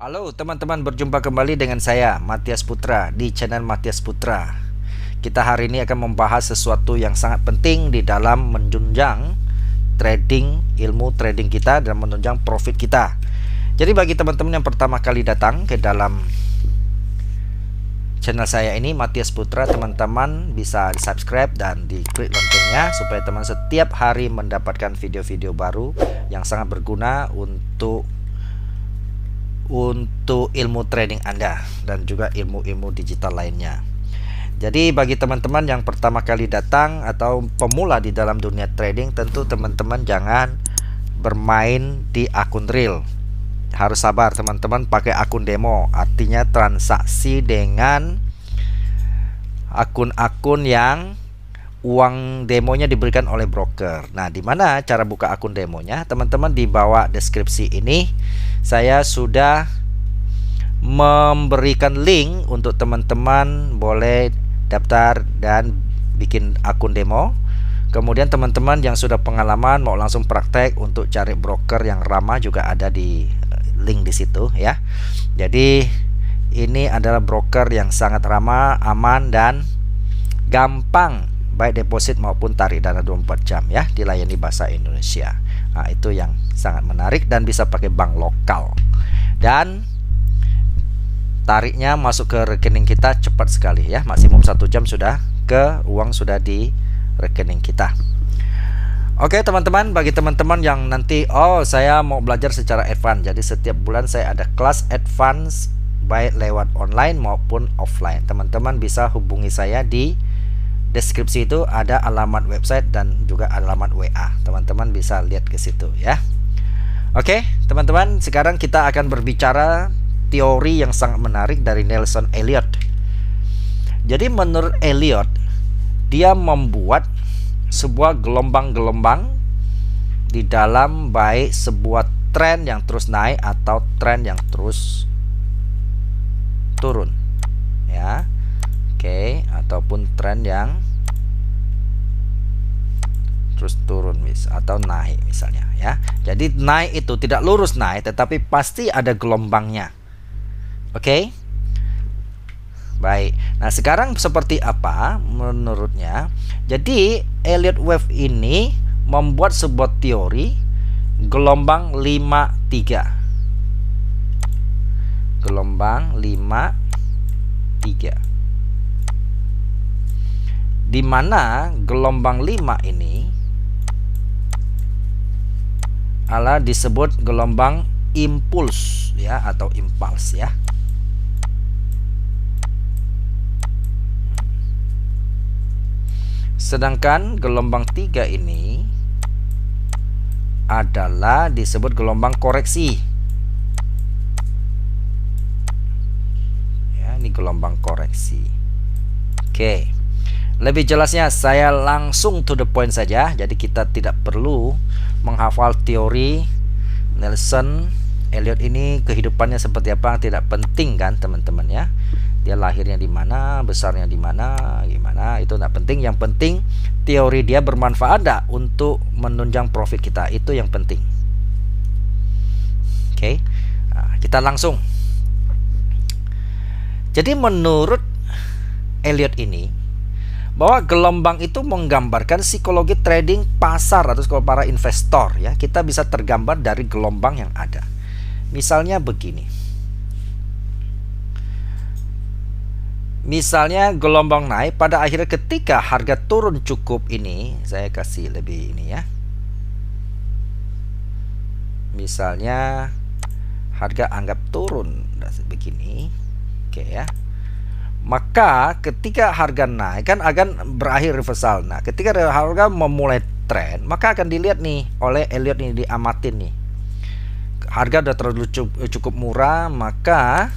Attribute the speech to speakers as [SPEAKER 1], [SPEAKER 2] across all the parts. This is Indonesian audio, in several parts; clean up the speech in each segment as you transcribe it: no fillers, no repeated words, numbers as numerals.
[SPEAKER 1] Halo teman-teman, berjumpa kembali dengan saya Matias Putra di channel Matias Putra. Kita hari ini akan membahas sesuatu yang sangat penting di dalam menunjang trading, ilmu trading kita dan menunjang profit kita. Jadi bagi teman-teman yang pertama kali datang ke dalam channel saya ini Matias Putra, teman-teman bisa subscribe dan diklik loncengnya supaya teman setiap hari mendapatkan video-video baru yang sangat berguna untuk ilmu trading Anda dan juga ilmu-ilmu digital lainnya. Jadi bagi teman-teman yang pertama kali datang atau pemula di dalam dunia trading, tentu teman-teman jangan bermain di akun real. Harus sabar teman-teman, pakai akun demo, artinya transaksi dengan akun-akun yang uang demonya diberikan oleh broker. Nah, di mana cara buka akun demonya? Teman-teman, di bawah deskripsi ini saya sudah memberikan link untuk teman-teman boleh daftar dan bikin akun demo. Kemudian teman-teman yang sudah pengalaman mau langsung praktek untuk cari broker yang ramah juga ada di link di situ ya. Jadi ini adalah broker yang sangat ramah, aman dan gampang, baik deposit maupun tarik dana 24 jam ya, dilayani bahasa Indonesia. Nah, itu yang sangat menarik dan bisa pakai bank lokal. Dan tariknya masuk ke rekening kita cepat sekali ya, maksimum 1 jam sudah uang sudah di rekening kita. Oke teman-teman, bagi teman-teman yang nanti saya mau belajar secara advance, jadi setiap bulan saya ada kelas advance baik lewat online maupun offline. Teman-teman bisa hubungi saya di deskripsi, itu ada alamat website dan juga alamat WA. Teman-teman bisa lihat ke situ ya. Oke, teman-teman, sekarang kita akan berbicara teori yang sangat menarik dari Nelson Elliot. Jadi menurut Elliot, dia membuat sebuah gelombang-gelombang di dalam baik sebuah tren yang terus naik atau tren yang terus turun ya. Oke, ataupun tren yang terus turun atau naik misalnya ya. Jadi naik itu tidak lurus naik, tetapi pasti ada gelombangnya. Oke. Baik. Nah, sekarang seperti apa menurutnya? Jadi Elliott Wave ini membuat sebuah teori gelombang 53. Gelombang 53. Di mana gelombang 5 ini adalah disebut gelombang impuls ya, atau impuls ya. Sedangkan gelombang 3 ini adalah disebut gelombang koreksi. Ya, ini gelombang koreksi. Oke. Lebih jelasnya saya langsung to the point saja. Jadi kita tidak perlu menghafal teori Nelson Elliot ini, kehidupannya seperti apa tidak penting kan teman-teman ya. Dia lahirnya di mana, besarnya di mana, gimana, itu tidak penting. Yang penting teori dia bermanfaat enggak untuk menunjang profit kita, itu yang penting. Oke. Nah, kita langsung. Jadi menurut Elliot ini, bahwa gelombang itu menggambarkan psikologi trading pasar atau kalau para investor ya, kita bisa tergambar dari gelombang yang ada. Misalnya begini. Misalnya gelombang naik, pada akhirnya ketika harga turun cukup ini, saya kasih lebih ini ya. Misalnya harga anggap turun begini. Oke ya. Maka ketika harga naik kan akan berakhir reversal. Nah, ketika harga memulai tren, maka akan dilihat nih oleh Elliot ini, diamatin nih. Harga udah terlalu cukup murah, maka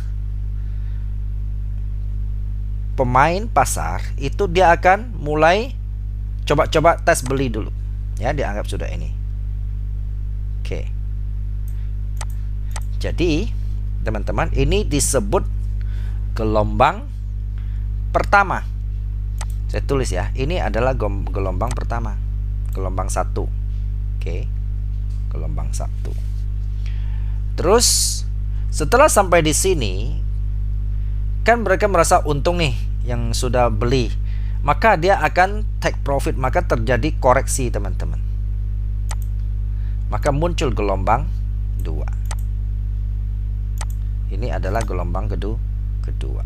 [SPEAKER 1] pemain pasar itu dia akan mulai coba-coba tes beli dulu. Ya, dianggap sudah ini. Oke. Jadi, teman-teman, ini disebut gelombang pertama. Saya tulis ya, ini adalah gelombang pertama, gelombang 1. Oke, gelombang 1. Terus Setelah sampai di sini, kan mereka merasa untung nih yang sudah beli, maka dia akan take profit, maka terjadi koreksi teman-teman. Maka muncul gelombang 2. Ini adalah gelombang kedua.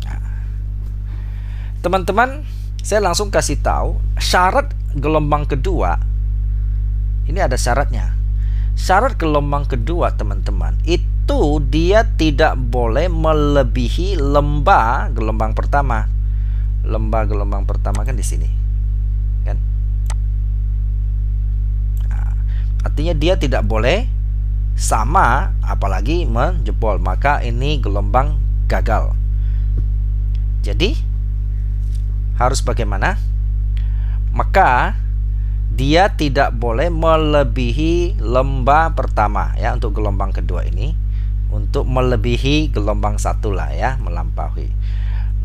[SPEAKER 1] Nah, teman-teman, saya langsung kasih tahu syarat gelombang kedua. Ini ada syaratnya. Syarat gelombang kedua, teman-teman, itu dia tidak boleh melebihi lembah gelombang pertama. Lembah gelombang pertama kan di sini, kan? Nah, artinya dia tidak boleh sama, apalagi menjebol. Maka ini gelombang gagal. Jadi harus bagaimana? Maka dia tidak boleh melebihi lembah pertama ya, untuk gelombang kedua ini, untuk melebihi gelombang 1 lah ya, melampaui.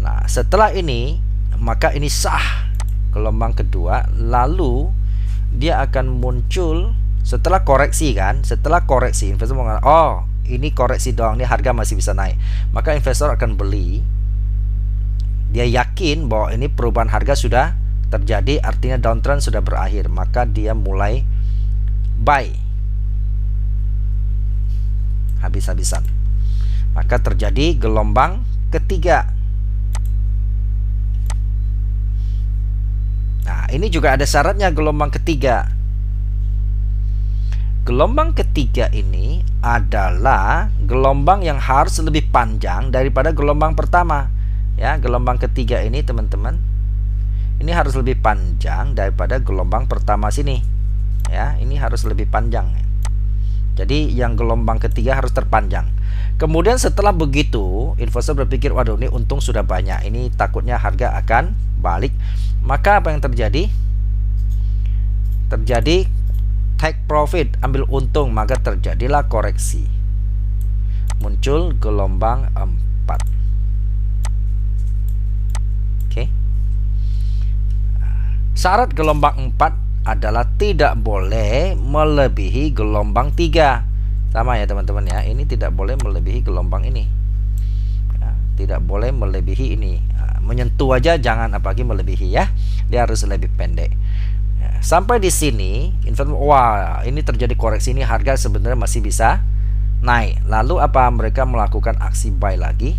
[SPEAKER 1] Nah, setelah ini maka ini sah gelombang kedua. Lalu dia akan muncul setelah koreksi kan. Setelah koreksi, investor mengatakan, oh ini koreksi doang, ini harga masih bisa naik. Maka investor akan beli. Dia yakin bahwa ini perubahan harga sudah terjadi, artinya downtrend sudah berakhir, maka dia mulai buy habis-habisan. Maka terjadi gelombang ketiga. Nah, ini juga ada syaratnya gelombang ketiga. Gelombang ketiga ini adalah gelombang yang harus lebih panjang daripada gelombang pertama. Ya, gelombang ketiga ini teman-teman, ini harus lebih panjang daripada gelombang pertama sini. Ya, ini harus lebih panjang. Jadi yang gelombang ketiga harus terpanjang. Kemudian setelah begitu, investor berpikir, waduh ini untung sudah banyak, ini takutnya harga akan balik. Maka apa yang terjadi? Terjadi take profit, ambil untung, maka terjadilah koreksi. Muncul gelombang 4. Oke. Syarat gelombang 4 adalah tidak boleh melebihi gelombang 3. Sama ya teman-teman ya, ini tidak boleh melebihi gelombang ini ya, tidak boleh melebihi ini. Nah, menyentuh aja jangan, apalagi melebihi ya, dia harus lebih pendek ya. Sampai di sini wah ini terjadi koreksi, ini harga sebenarnya masih bisa naik. Lalu apa? Mereka melakukan aksi buy lagi.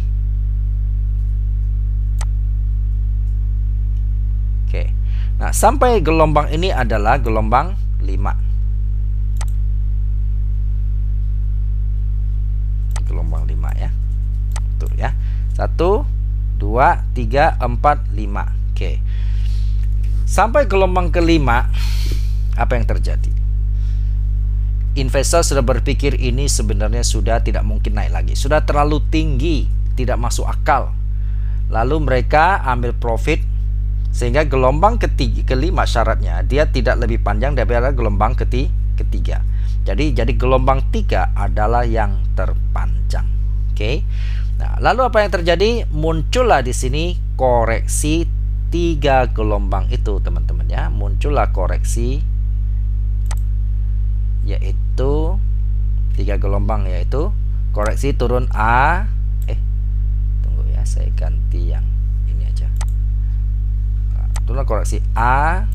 [SPEAKER 1] Oke. Nah, sampai gelombang ini adalah gelombang 5. Gelombang 5 ya. Tuh ya. 1 2 3 4 5. Oke. Sampai gelombang kelima, apa yang terjadi? Investor sudah berpikir ini sebenarnya sudah tidak mungkin naik lagi. Sudah terlalu tinggi, tidak masuk akal. Lalu mereka ambil profit. Sehingga gelombang kelima syaratnya dia tidak lebih panjang daripada gelombang ketiga. Jadi gelombang 3 adalah yang terpanjang. Oke. Nah, lalu apa yang terjadi? Muncullah di sini koreksi 3 gelombang itu, teman-teman ya. Muncullah koreksi, yaitu 3 gelombang, yaitu koreksi turun A. Tunggu ya, saya ganti yang ini aja. Itulah koreksi A,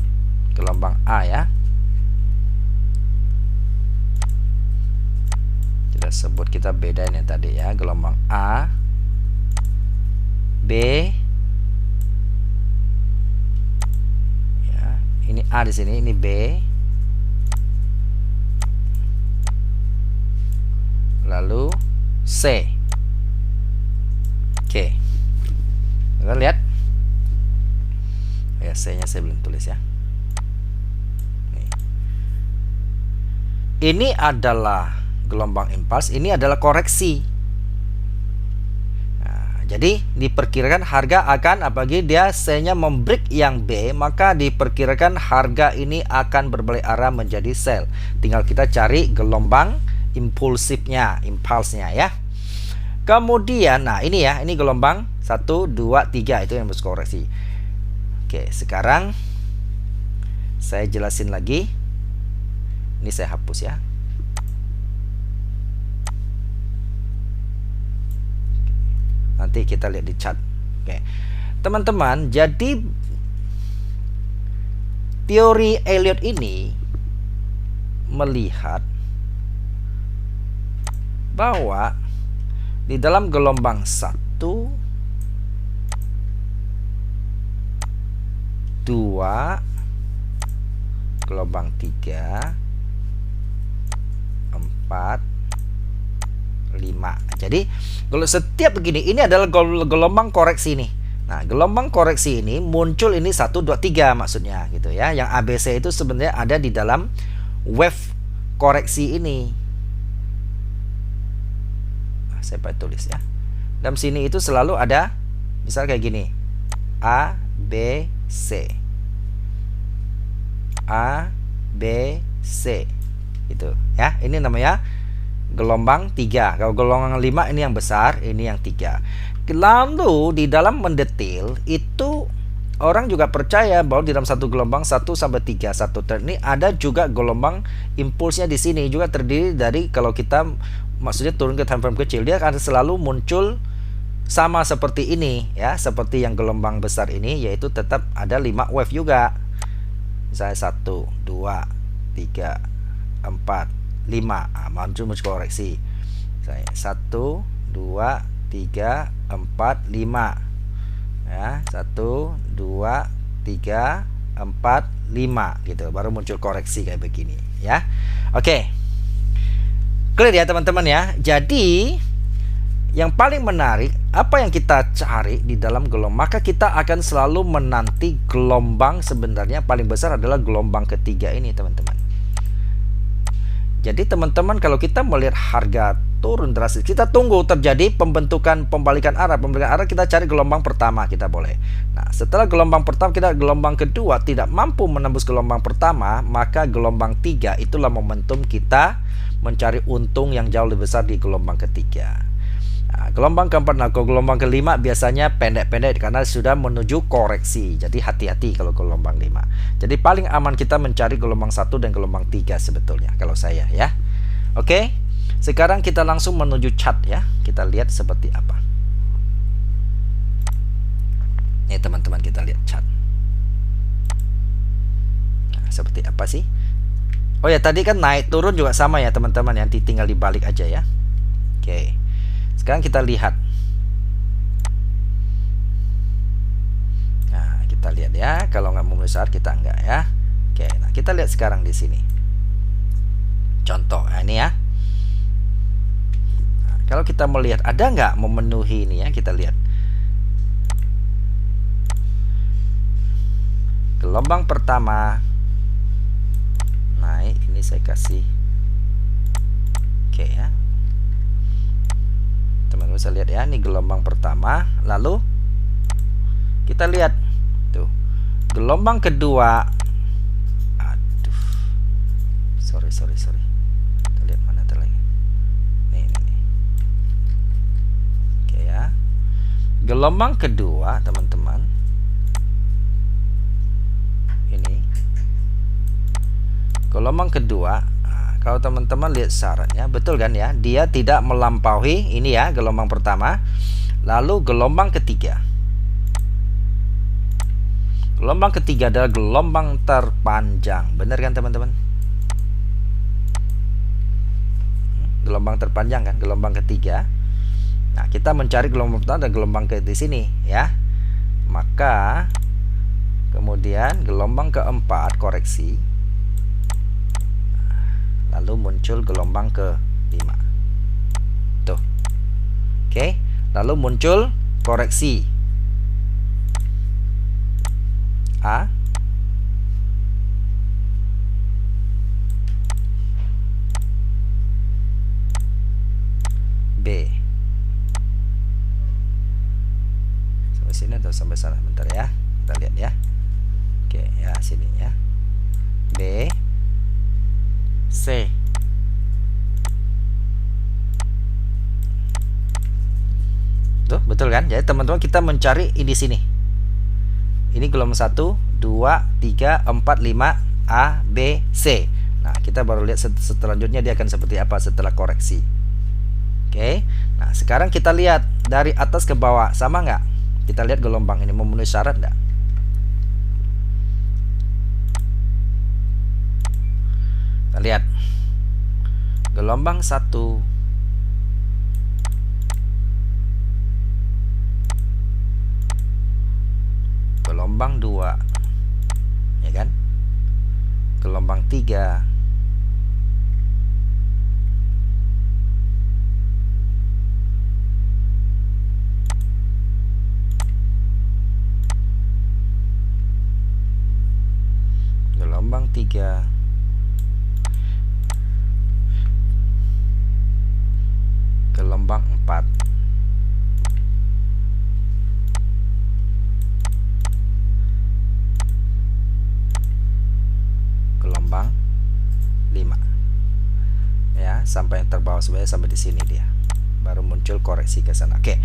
[SPEAKER 1] gelombang A ya. Kita bedain yang tadi ya, gelombang A, B, ya, ini A di sini, ini B, lalu C. Oke, kita lihat. Ya, C-nya saya belum tulis ya. Ini adalah gelombang impuls, ini adalah koreksi. Nah, jadi diperkirakan harga akan, apalagi dia C-nya membreak yang B, maka diperkirakan harga ini akan berbalik arah menjadi sell. Tinggal kita cari gelombang impulsifnya, impulsnya ya. Kemudian, nah ini ya, ini gelombang 1, 2, 3 itu yang harus koreksi. Oke, sekarang saya jelasin lagi. Ini saya hapus ya. Nanti kita lihat di chart. Oke. Teman-teman, jadi teori Elliott ini melihat bahwa di dalam gelombang 1, 2, gelombang 3, 4, 5. Jadi kalau setiap begini, ini adalah gelombang koreksi nih. Nah, gelombang koreksi ini muncul ini 1, 2, 3 maksudnya gitu ya. Yang ABC itu sebenarnya ada di dalam wave koreksi ini. Nah, saya pakai tulis ya. Dalam sini itu selalu ada misal kayak gini. A, B, C. A, B, C. Gitu ya. Ini namanya gelombang 3. Kalau gelombang 5 ini yang besar, ini yang 3. Lalu di dalam mendetail itu orang juga percaya bahwa di dalam satu gelombang 1 sampai 3 satu turn ini ada juga gelombang impulsnya di sini juga terdiri dari, kalau kita maksudnya turun ke time frame kecil, dia akan selalu muncul sama seperti ini ya, seperti yang gelombang besar ini, yaitu tetap ada 5 wave juga. Misalnya 1, 2, 3, 4, 5. Muncul koreksi. Saya 1, 2, 3, 4, 5 ya, 1, 2, 3, 4, 5 gitu, baru muncul koreksi kayak begini ya. Oke, clear ya teman-teman ya. Jadi yang paling menarik apa yang kita cari di dalam gelombang, maka kita akan selalu menanti gelombang sebenarnya paling besar adalah gelombang ketiga ini teman-teman. Jadi teman-teman, kalau kita melihat harga turun drastis, kita tunggu terjadi pembalikan arah. Pembalikan arah kita cari gelombang pertama, kita boleh. Nah, setelah gelombang pertama, kita gelombang kedua tidak mampu menembus gelombang pertama, maka gelombang 3 itulah momentum kita mencari untung yang jauh lebih besar di gelombang ketiga. Nah, gelombang keempat, gelombang kelima biasanya pendek-pendek karena sudah menuju koreksi. Jadi hati-hati kalau gelombang 5. Jadi paling aman kita mencari gelombang 1 dan gelombang 3 sebetulnya kalau saya ya. Oke. Sekarang kita langsung menuju chart ya. Kita lihat seperti apa. Nih teman-teman, kita lihat chart. Nah, seperti apa sih? Oh ya, tadi kan naik turun juga sama ya teman-teman, yang tinggal dibalik aja ya. Oke. Sekarang kita lihat. Nah, kita lihat ya. Kalau nggak mau besar kita enggak ya. Oke, nah kita lihat sekarang di sini. Contoh, nah ini ya. Nah, kalau kita melihat ada nggak memenuhi ini ya, kita lihat. Gelombang pertama naik, ini saya kasih. Oke ya. Teman-teman bisa lihat ya, ini gelombang pertama. Lalu kita lihat tuh gelombang kedua. Aduh, sorry. Kita lihat mana lagi. Nih. Oke ya, gelombang kedua teman-teman. Ini gelombang kedua. Kalau teman-teman lihat syaratnya, betul kan ya? Dia tidak melampaui ini ya, gelombang pertama. Lalu gelombang ketiga. Gelombang ketiga adalah gelombang terpanjang. Benar kan teman-teman? Gelombang terpanjang kan, gelombang ketiga. Nah, kita mencari gelombang pertama dan gelombang ke di sini ya. Maka kemudian gelombang keempat koreksi. Lalu muncul gelombang ke-5. Tuh. Oke, lalu muncul koreksi. A, B. Sampai sini atau sampai sana? Bentar ya. Kita lihat ya. Oke, ya sini ya. B, C. Tuh, betul kan? Jadi teman-teman, kita mencari di sini. Ini gelombang 1, 2, 3, 4, 5, A, B, C. Nah, kita baru lihat selanjutnya dia akan seperti apa setelah koreksi. Oke. Nah, sekarang kita lihat dari atas ke bawah, sama nggak? Kita lihat gelombang ini memenuhi syarat nggak? Kita lihat gelombang 1, gelombang 2, ya kan? Gelombang 3, gelombang 3, gelombang 4, gelombang 5. Ya, sampai yang terbawah sebenarnya sampai di sini dia. Baru muncul koreksi ke sana. Oke.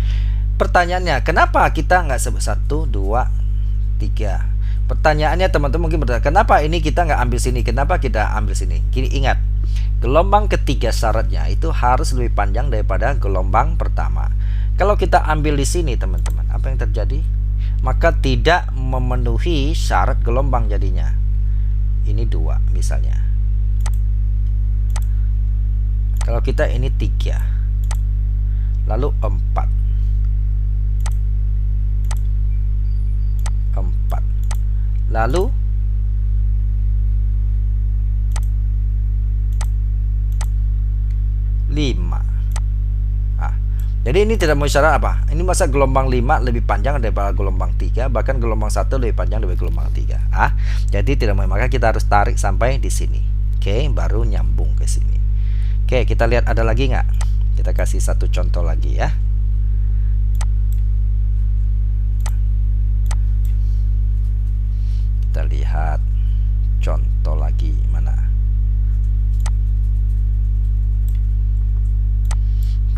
[SPEAKER 1] Pertanyaannya, kenapa kita nggak sebut 1, 2, 3? Pertanyaannya teman-teman mungkin bertanya, kenapa ini kita nggak ambil sini? Kenapa kita ambil sini? Gini, ingat, gelombang ketiga syaratnya itu harus lebih panjang daripada gelombang pertama. Kalau kita ambil di sini teman-teman, apa yang terjadi? Maka tidak memenuhi syarat gelombang jadinya. Ini 2 misalnya. Kalau kita ini 3, lalu 4, 4, lalu 5. Nah, jadi ini tidak mau syarat apa? Ini masa gelombang 5 lebih panjang daripada gelombang 3, bahkan gelombang 1 lebih panjang daripada gelombang 3. Jadi tidak mau, maka kita harus tarik sampai di sini. Oke, baru nyambung ke sini. Oke, kita lihat ada lagi nggak? Kita kasih satu contoh lagi ya. Kita lihat contoh lagi mana?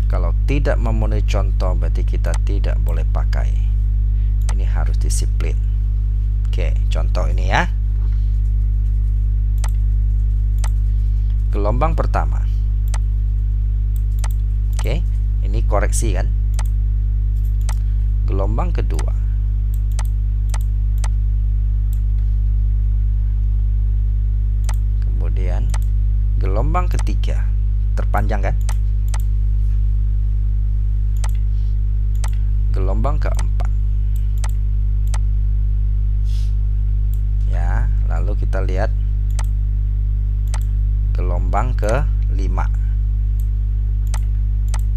[SPEAKER 1] Kalau tidak memenuhi contoh berarti kita tidak boleh pakai. Ini harus disiplin. Oke, contoh ini ya. Gelombang pertama. Oke, ini koreksi kan? Gelombang kedua. Kemudian gelombang ketiga. Terpanjang kan? Gelombang keempat. Ya, lalu kita lihat gelombang ke-5.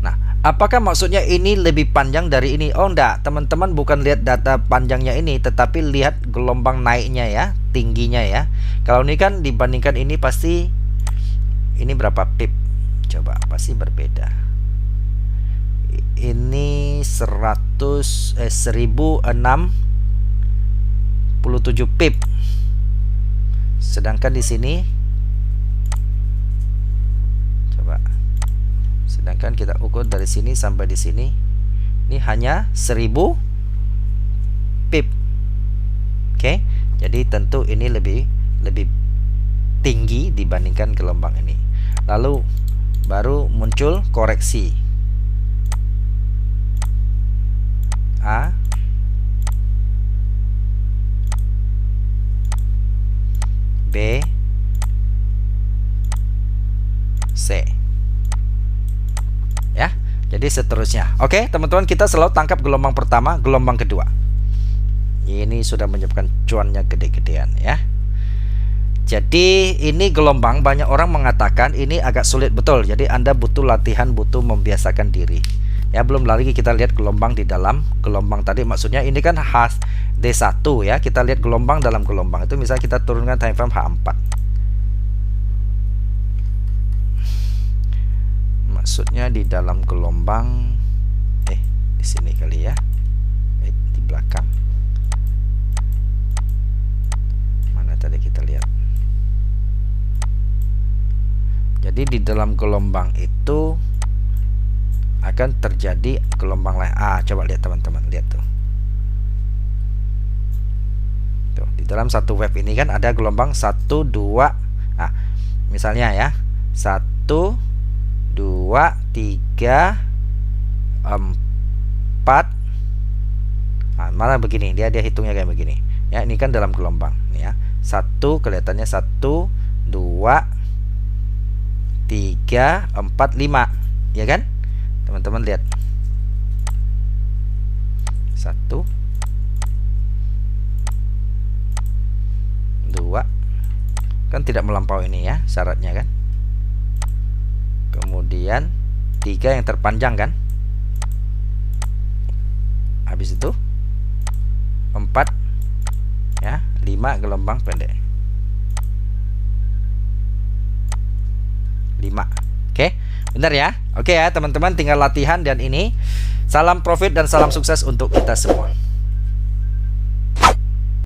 [SPEAKER 1] Nah, apakah maksudnya ini lebih panjang dari ini? Oh enggak, teman-teman bukan lihat data panjangnya ini, tetapi lihat gelombang naiknya ya, tingginya ya. Kalau ini kan dibandingkan ini pasti ini berapa pip? Coba, pasti berbeda. Ini 1067 pip. Sedangkan di sini coba. Sedangkan kita ukur dari sini sampai di sini ini hanya 1000 pip. Oke. Jadi tentu ini lebih tinggi dibandingkan gelombang ini. Lalu baru muncul koreksi. A, B, C. Ya, jadi seterusnya. Oke, teman-teman, kita selalu tangkap gelombang pertama, gelombang kedua. Ini sudah menyebabkan cuannya gede-gedean ya. Jadi ini gelombang, banyak orang mengatakan ini agak sulit, betul. Jadi Anda butuh latihan, butuh membiasakan diri. Ya, belum lagi kita lihat gelombang di dalam gelombang tadi. Maksudnya ini kan khas D1 ya. Kita lihat gelombang dalam gelombang. Itu misalnya kita turunkan time frame H4. Maksudnya di dalam gelombang di sini kali ya. Di belakang. Mana tadi kita lihat. Jadi di dalam gelombang itu akan terjadi gelombang lain. Coba lihat teman-teman, lihat tuh. Tuh, di dalam satu wave ini kan ada gelombang 1, 2. Misalnya ya. 1, 2, 3, 4. Nah, malah begini, dia hitungnya kayak begini. Ya, ini kan dalam gelombang, ya. 1 kelihatannya 1 2 3 4 5, ya kan? Teman-teman lihat. 1 2, kan tidak melampaui ini ya syaratnya kan. Kemudian 3 yang terpanjang kan. Habis itu 4 ya, 5 gelombang pendek. 5. Oke, benar ya? Oke ya teman-teman, tinggal latihan dan ini. Salam profit dan salam sukses untuk kita semua.